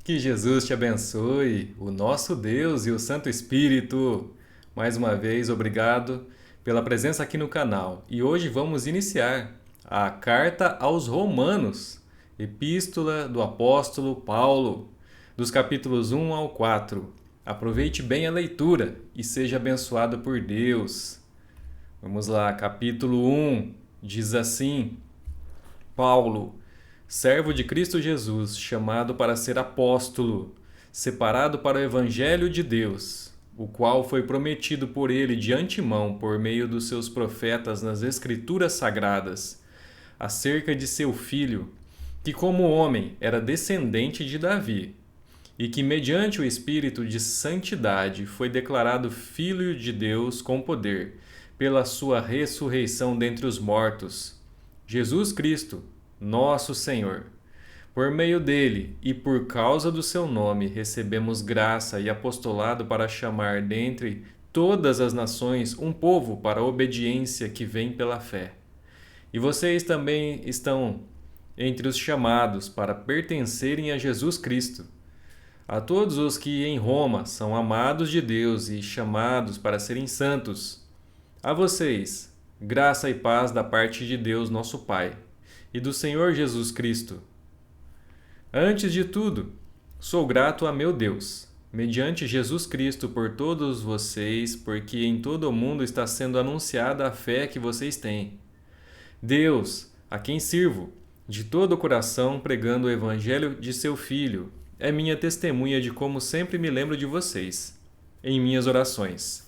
Que Jesus te abençoe, o nosso Deus e o Santo Espírito. Mais uma vez, obrigado pela presença aqui no canal. E hoje vamos iniciar a Carta aos Romanos, Epístola do Apóstolo Paulo, dos capítulos 1 ao 4. Aproveite bem a leitura e seja abençoado por Deus. Vamos lá, capítulo 1 diz assim: Paulo, servo de Cristo Jesus, chamado para ser apóstolo, separado para o Evangelho de Deus, o qual foi prometido por ele de antemão por meio dos seus profetas nas Escrituras Sagradas, acerca de seu filho, que como homem era descendente de Davi, e que mediante o Espírito de santidade foi declarado Filho de Deus com poder, pela sua ressurreição dentre os mortos, Jesus Cristo, nosso Senhor. Por meio dele e por causa do seu nome recebemos graça e apostolado para chamar dentre todas as nações um povo para a obediência que vem pela fé. E vocês também estão entre os chamados para pertencerem a Jesus Cristo. A todos os que em Roma são amados de Deus e chamados para serem santos, a vocês, graça e paz da parte de Deus nosso Pai e do Senhor Jesus Cristo. Antes de tudo, sou grato a meu Deus, mediante Jesus Cristo, por todos vocês, porque em todo o mundo está sendo anunciada a fé que vocês têm. Deus, a quem sirvo, de todo o coração pregando o Evangelho de seu Filho, é minha testemunha de como sempre me lembro de vocês, em minhas orações.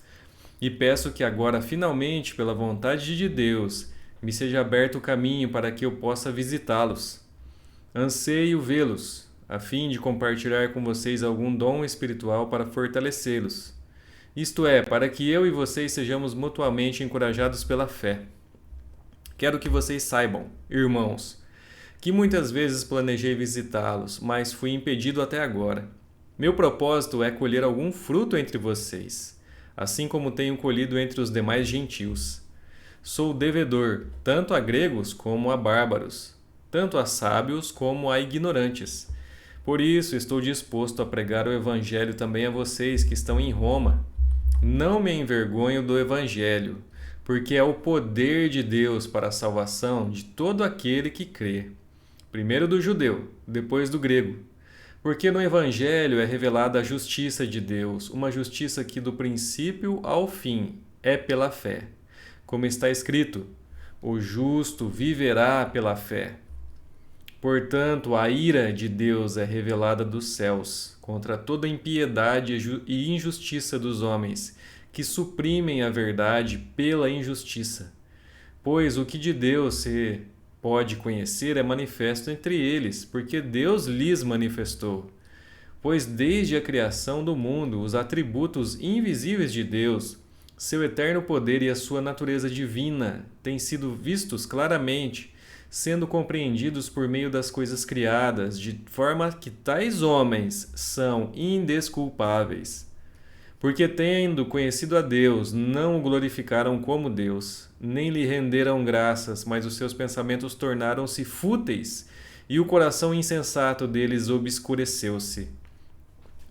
E peço que agora, finalmente, pela vontade de Deus, me seja aberto o caminho para que eu possa visitá-los. Anseio vê-los, a fim de compartilhar com vocês algum dom espiritual para fortalecê-los. Isto é, para que eu e vocês sejamos mutuamente encorajados pela fé. Quero que vocês saibam, irmãos, que muitas vezes planejei visitá-los, mas fui impedido até agora. Meu propósito é colher algum fruto entre vocês, assim como tenho colhido entre os demais gentios. Sou devedor, tanto a gregos como a bárbaros, tanto a sábios como a ignorantes. Por isso estou disposto a pregar o Evangelho também a vocês que estão em Roma. Não me envergonho do Evangelho, porque é o poder de Deus para a salvação de todo aquele que crê. Primeiro do judeu, depois do grego. Porque no Evangelho é revelada a justiça de Deus, uma justiça que do princípio ao fim é pela fé. Como está escrito, o justo viverá pela fé. Portanto, a ira de Deus é revelada dos céus contra toda impiedade e injustiça dos homens, que suprimem a verdade pela injustiça. Pois o que de Deus se pode conhecer é manifesto entre eles, porque Deus lhes manifestou. Pois desde a criação do mundo, os atributos invisíveis de Deus, seu eterno poder e a sua natureza divina têm sido vistos claramente, sendo compreendidos por meio das coisas criadas, de forma que tais homens são indesculpáveis. Porque, tendo conhecido a Deus, não o glorificaram como Deus, nem lhe renderam graças, mas os seus pensamentos tornaram-se fúteis, e o coração insensato deles obscureceu-se.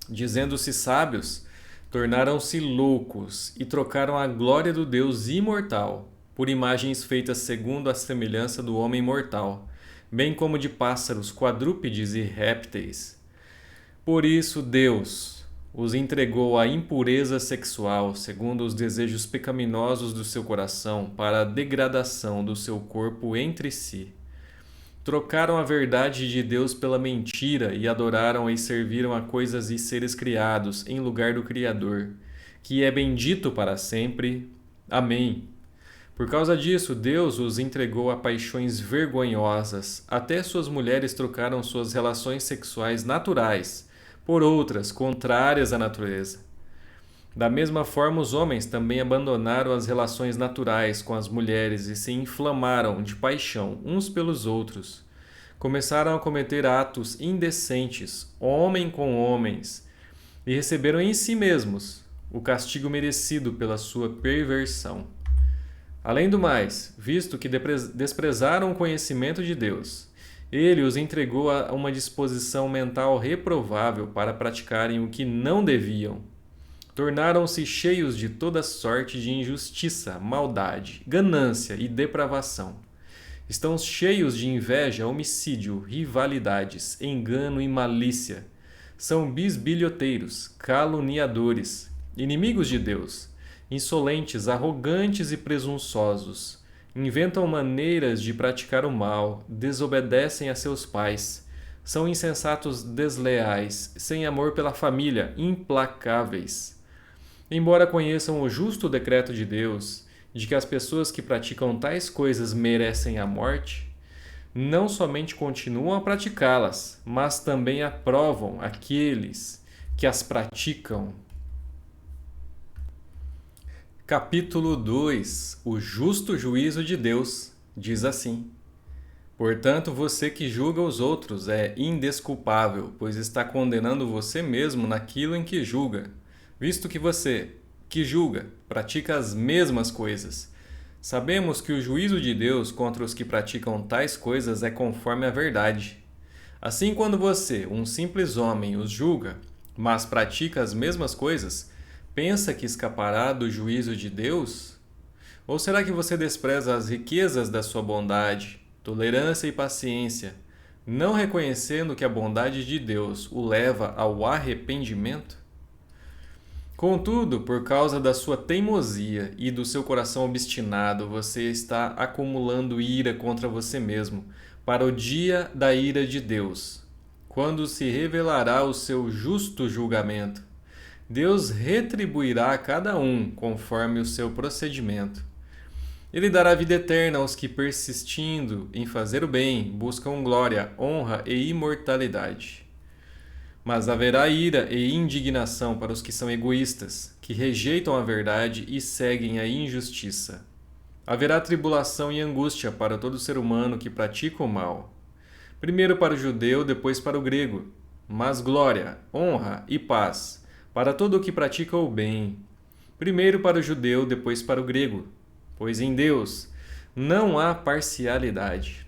Dizendo-se sábios, tornaram-se loucos, e trocaram a glória do Deus imortal por imagens feitas segundo a semelhança do homem mortal, bem como de pássaros, quadrúpedes e répteis. Por isso Deus os entregou à impureza sexual, segundo os desejos pecaminosos do seu coração, para a degradação do seu corpo entre si. Trocaram a verdade de Deus pela mentira e adoraram e serviram a coisas e seres criados em lugar do Criador, que é bendito para sempre. Amém. Por causa disso, Deus os entregou a paixões vergonhosas. Até suas mulheres trocaram suas relações sexuais naturais por outras contrárias à natureza. Da mesma forma, os homens também abandonaram as relações naturais com as mulheres e se inflamaram de paixão uns pelos outros. Começaram a cometer atos indecentes, homem com homens, e receberam em si mesmos o castigo merecido pela sua perversão. Além do mais, visto que desprezaram o conhecimento de Deus Ele os entregou a uma disposição mental reprovável para praticarem o que não deviam. Tornaram-se cheios de toda sorte de injustiça, maldade, ganância e depravação. Estão cheios de inveja, homicídio, rivalidades, engano e malícia. São bisbilhoteiros, caluniadores, inimigos de Deus, insolentes, arrogantes e presunçosos. Inventam maneiras de praticar o mal, desobedecem a seus pais. São insensatos desleais, sem amor pela família, implacáveis. Embora conheçam o justo decreto de Deus, de que as pessoas que praticam tais coisas merecem a morte, não somente continuam a praticá-las, mas também aprovam aqueles que as praticam. Capítulo 2. O justo juízo de Deus diz assim: Portanto, você que julga os outros é indesculpável, pois está condenando você mesmo naquilo em que julga, visto que você, que julga, pratica as mesmas coisas. Sabemos que o juízo de Deus contra os que praticam tais coisas é conforme a verdade. Assim, quando você, um simples homem, os julga, mas pratica as mesmas coisas, pensa que escapará do juízo de Deus? Ou será que você despreza as riquezas da sua bondade, tolerância e paciência, não reconhecendo que a bondade de Deus o leva ao arrependimento? Contudo, por causa da sua teimosia e do seu coração obstinado, você está acumulando ira contra você mesmo, para o dia da ira de Deus, quando se revelará o seu justo julgamento. Deus retribuirá a cada um conforme o seu procedimento. Ele dará vida eterna aos que, persistindo em fazer o bem, buscam glória, honra e imortalidade. Mas haverá ira e indignação para os que são egoístas, que rejeitam a verdade e seguem a injustiça. Haverá tribulação e angústia para todo ser humano que pratica o mal. Primeiro para o judeu, depois para o grego. Mas glória, honra e paz para todo o que pratica o bem. Primeiro para o judeu, depois para o grego. Pois em Deus não há parcialidade.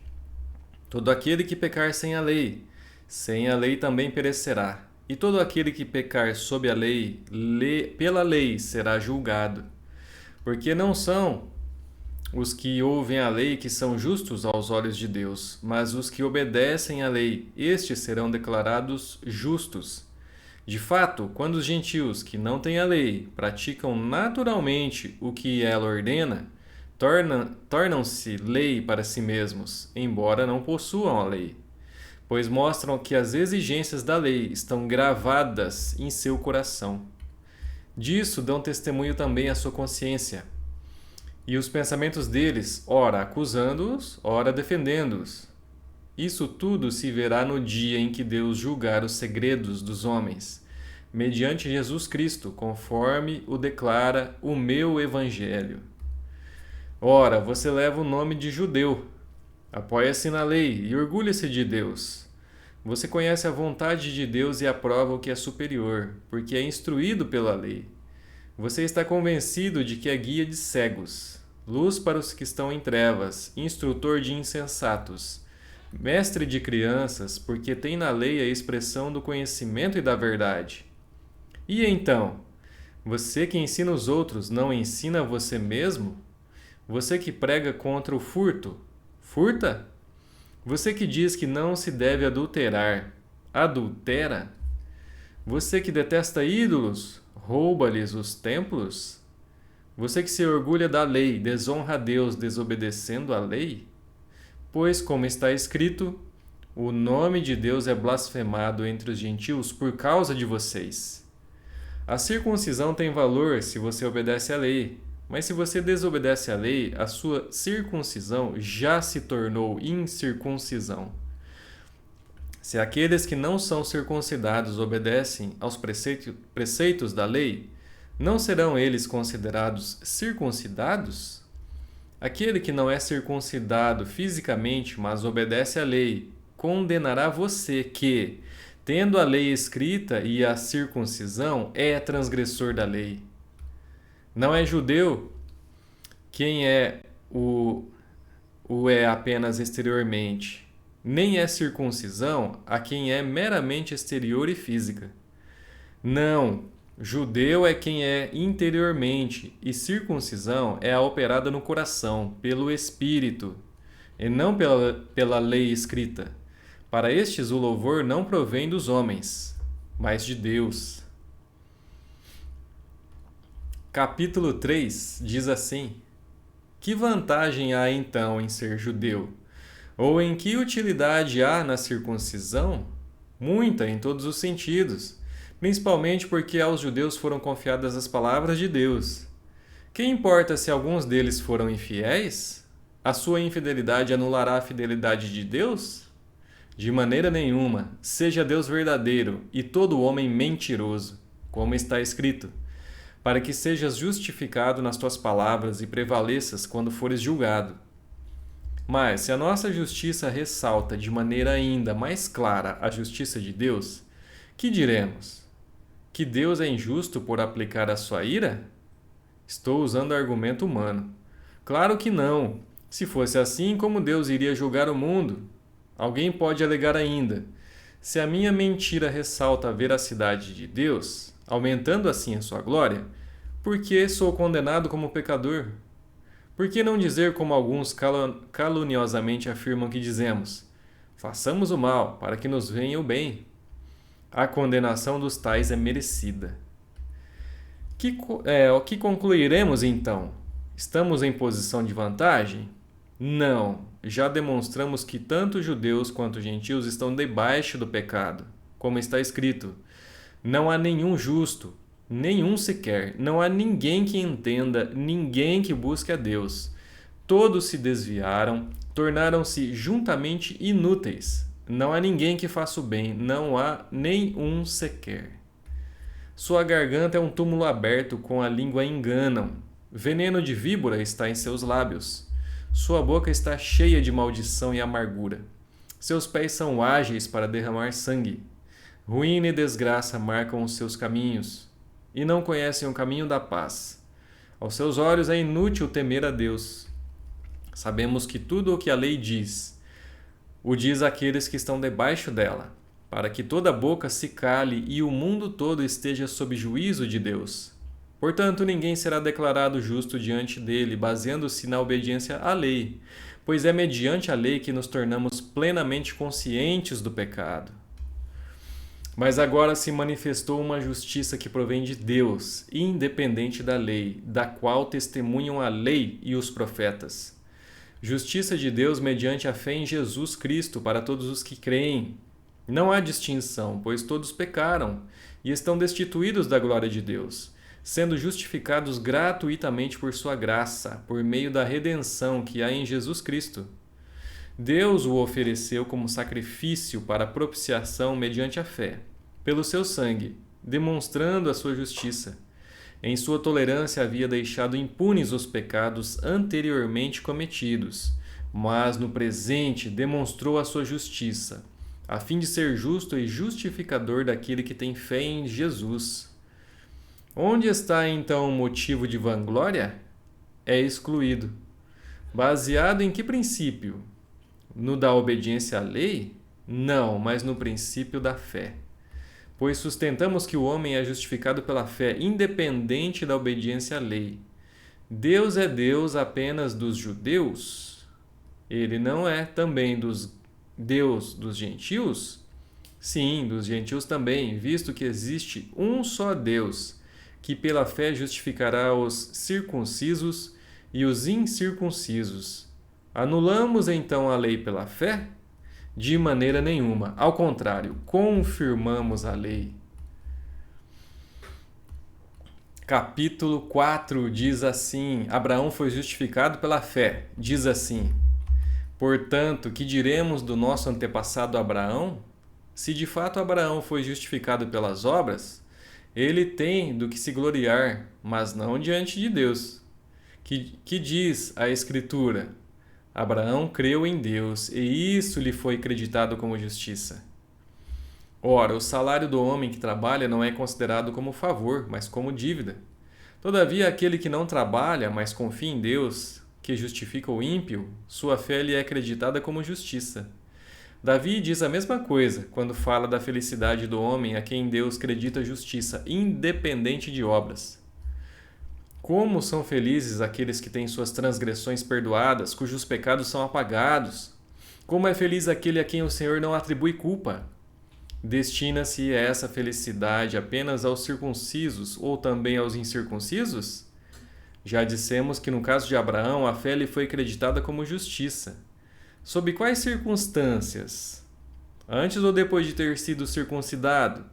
Todo aquele que pecar sem a lei também perecerá. E todo aquele que pecar sob a lei, pela lei será julgado. Porque não são os que ouvem a lei que são justos aos olhos de Deus, mas os que obedecem à lei, estes serão declarados justos. De fato, quando os gentios que não têm a lei praticam naturalmente o que ela ordena, tornam-se lei para si mesmos, embora não possuam a lei, pois mostram que as exigências da lei estão gravadas em seu coração. Disso dão testemunho também a sua consciência, e os pensamentos deles, ora acusando-os, ora defendendo-os. Isso tudo se verá no dia em que Deus julgar os segredos dos homens, mediante Jesus Cristo, conforme o declara o meu Evangelho. Ora, você leva o nome de judeu, apoia-se na lei e orgulha-se de Deus. Você conhece a vontade de Deus e aprova o que é superior, porque é instruído pela lei. Você está convencido de que é guia de cegos, luz para os que estão em trevas, instrutor de insensatos, mestre de crianças, porque tem na lei a expressão do conhecimento e da verdade. E então, você que ensina os outros não ensina você mesmo? Você que prega contra o furto, furta? Você que diz que não se deve adulterar, adultera? Você que detesta ídolos, rouba-lhes os templos? Você que se orgulha da lei, desonra a Deus desobedecendo a lei? Pois, como está escrito, o nome de Deus é blasfemado entre os gentios por causa de vocês. A circuncisão tem valor se você obedece à lei, mas se você desobedece à lei, a sua circuncisão já se tornou incircuncisão. Se aqueles que não são circuncidados obedecem aos preceitos da lei, não serão eles considerados circuncidados? Aquele que não é circuncidado fisicamente, mas obedece à lei, condenará você que, tendo a lei escrita e a circuncisão, é transgressor da lei. Não é judeu quem é o é apenas exteriormente, nem é circuncisão a quem é meramente exterior e física. Não, judeu é quem é interiormente, e circuncisão é a operada no coração, pelo Espírito, e não pela lei escrita. Para estes o louvor não provém dos homens, mas de Deus. Capítulo 3 diz assim: que vantagem há então em ser judeu? Ou em que utilidade há na circuncisão? Muita, em todos os sentidos, principalmente porque aos judeus foram confiadas as palavras de Deus. Que importa se alguns deles foram infiéis? A sua infidelidade anulará a fidelidade de Deus? De maneira nenhuma, seja Deus verdadeiro e todo homem mentiroso, como está escrito, para que sejas justificado nas tuas palavras e prevaleças quando fores julgado. Mas, se a nossa justiça ressalta de maneira ainda mais clara a justiça de Deus, que diremos? Que Deus é injusto por aplicar a sua ira? Estou usando argumento humano. Claro que não. Se fosse assim, como Deus iria julgar o mundo? Alguém pode alegar ainda: se a minha mentira ressalta a veracidade de Deus, aumentando assim a sua glória, por que sou condenado como pecador? Por que não dizer como alguns caluniosamente afirmam que dizemos: façamos o mal para que nos venha o bem? A condenação dos tais é merecida. O que concluiremos então? Estamos em posição de vantagem? Não, já demonstramos que tanto judeus quanto gentios estão debaixo do pecado, como está escrito: não há nenhum justo, nenhum sequer, não há ninguém que entenda, ninguém que busque a Deus. Todos se desviaram, tornaram-se juntamente inúteis. Não há ninguém que faça o bem, não há nenhum sequer. Sua garganta é um túmulo aberto, com a língua enganam. Veneno de víbora está em seus lábios. Sua boca está cheia de maldição e amargura. Seus pés são ágeis para derramar sangue. Ruína e desgraça marcam os seus caminhos, e não conhecem o caminho da paz. Aos seus olhos é inútil temer a Deus. Sabemos que tudo o que a lei diz, o diz àqueles que estão debaixo dela, para que toda boca se cale e o mundo todo esteja sob juízo de Deus. Portanto, ninguém será declarado justo diante dele, baseando-se na obediência à lei, pois é mediante a lei que nos tornamos plenamente conscientes do pecado. Mas agora se manifestou uma justiça que provém de Deus, independente da lei, da qual testemunham a lei e os profetas. Justiça de Deus mediante a fé em Jesus Cristo para todos os que creem. Não há distinção, pois todos pecaram e estão destituídos da glória de Deus, sendo justificados gratuitamente por sua graça, por meio da redenção que há em Jesus Cristo. Deus o ofereceu como sacrifício para propiciação mediante a fé, pelo seu sangue, demonstrando a sua justiça. Em sua tolerância havia deixado impunes os pecados anteriormente cometidos, mas no presente demonstrou a sua justiça, a fim de ser justo e justificador daquele que tem fé em Jesus. Onde está então o motivo de vanglória? É excluído. Baseado em que princípio? No da obediência à lei? Não, mas no princípio da fé. Pois sustentamos que o homem é justificado pela fé, independente da obediência à lei. Deus é Deus apenas dos judeus? Ele não é também Deus dos gentios? Sim, dos gentios também, visto que existe um só Deus, que pela fé justificará os circuncisos e os incircuncisos. Anulamos então a lei pela fé? De maneira nenhuma. Ao contrário, confirmamos a lei. Capítulo 4 diz assim: Abraão foi justificado pela fé. Diz assim: portanto, que diremos do nosso antepassado Abraão? Se de fato Abraão foi justificado pelas obras, ele tem do que se gloriar, mas não diante de Deus. Que diz a Escritura? Abraão creu em Deus, e isso lhe foi acreditado como justiça. Ora, o salário do homem que trabalha não é considerado como favor, mas como dívida. Todavia, aquele que não trabalha, mas confia em Deus, que justifica o ímpio, sua fé lhe é acreditada como justiça. Davi diz a mesma coisa quando fala da felicidade do homem a quem Deus acredita justiça, independente de obras. Como são felizes aqueles que têm suas transgressões perdoadas, cujos pecados são apagados. Como é feliz aquele a quem o Senhor não atribui culpa. Destina-se essa felicidade apenas aos circuncisos ou também aos incircuncisos? Já dissemos que no caso de Abraão, a fé lhe foi creditada como justiça. Sob quais circunstâncias? Antes ou depois de ter sido circuncidado?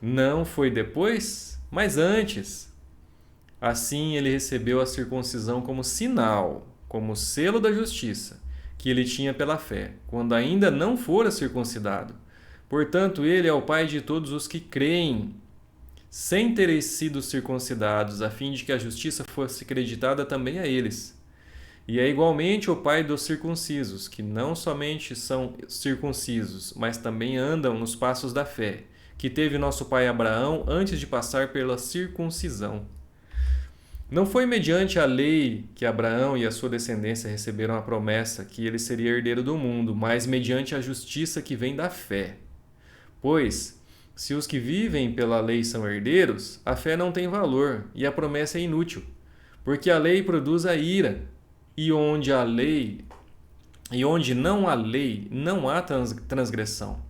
Não foi depois, mas antes. Assim ele recebeu a circuncisão como sinal, como selo da justiça, que ele tinha pela fé, quando ainda não fora circuncidado. Portanto, ele é o pai de todos os que creem, sem terem sido circuncidados, a fim de que a justiça fosse creditada também a eles. E é igualmente o pai dos circuncisos, que não somente são circuncisos, mas também andam nos passos da fé, que teve nosso pai Abraão antes de passar pela circuncisão. Não foi mediante a lei que Abraão e a sua descendência receberam a promessa que ele seria herdeiro do mundo, mas mediante a justiça que vem da fé. Pois, se os que vivem pela lei são herdeiros, a fé não tem valor e a promessa é inútil, porque a lei produz a ira. E onde não há lei, não há transgressão.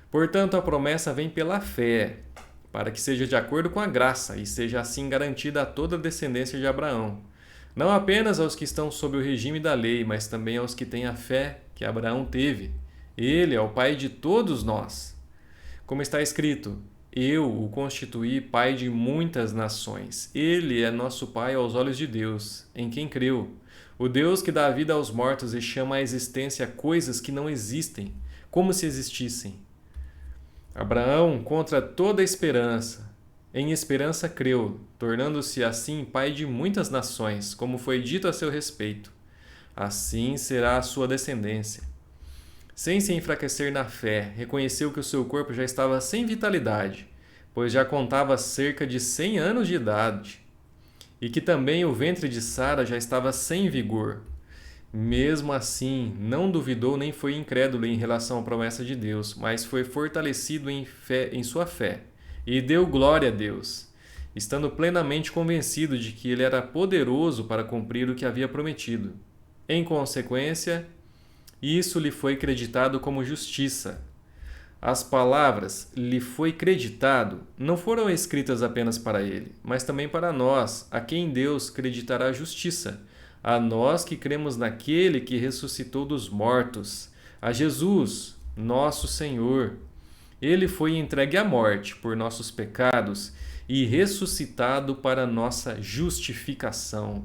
Portanto, a promessa vem pela fé, para que seja de acordo com a graça e seja assim garantida a toda a descendência de Abraão. Não apenas aos que estão sob o regime da lei, mas também aos que têm a fé que Abraão teve. Ele é o pai de todos nós. Como está escrito, eu o constituí pai de muitas nações. Ele é nosso pai aos olhos de Deus, em quem creu. O Deus que dá vida aos mortos e chama à existência coisas que não existem, como se existissem. Abraão, contra toda esperança, em esperança creu, tornando-se assim pai de muitas nações, como foi dito a seu respeito. Assim será a sua descendência. Sem se enfraquecer na fé, reconheceu que o seu corpo já estava sem vitalidade, pois já contava cerca de 100 anos de idade, e que também o ventre de Sara já estava sem vigor. Mesmo assim, não duvidou nem foi incrédulo em relação à promessa de Deus, mas foi fortalecido em sua fé, e deu glória a Deus, estando plenamente convencido de que ele era poderoso para cumprir o que havia prometido. Em consequência, isso lhe foi creditado como justiça. As palavras "lhe foi creditado" não foram escritas apenas para ele, mas também para nós, a quem Deus creditará justiça, a nós que cremos naquele que ressuscitou dos mortos, a Jesus, nosso Senhor. Ele foi entregue à morte por nossos pecados e ressuscitado para nossa justificação.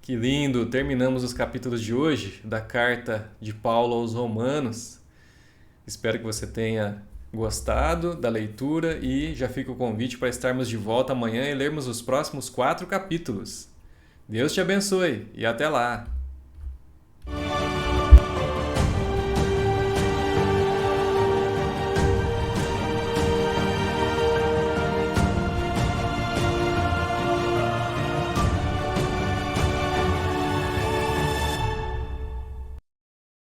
Que lindo! Terminamos os capítulos de hoje da carta de Paulo aos Romanos. Espero que você tenha gostado da leitura e já fica o convite para estarmos de volta amanhã e lermos os próximos 4 capítulos. Deus te abençoe e até lá!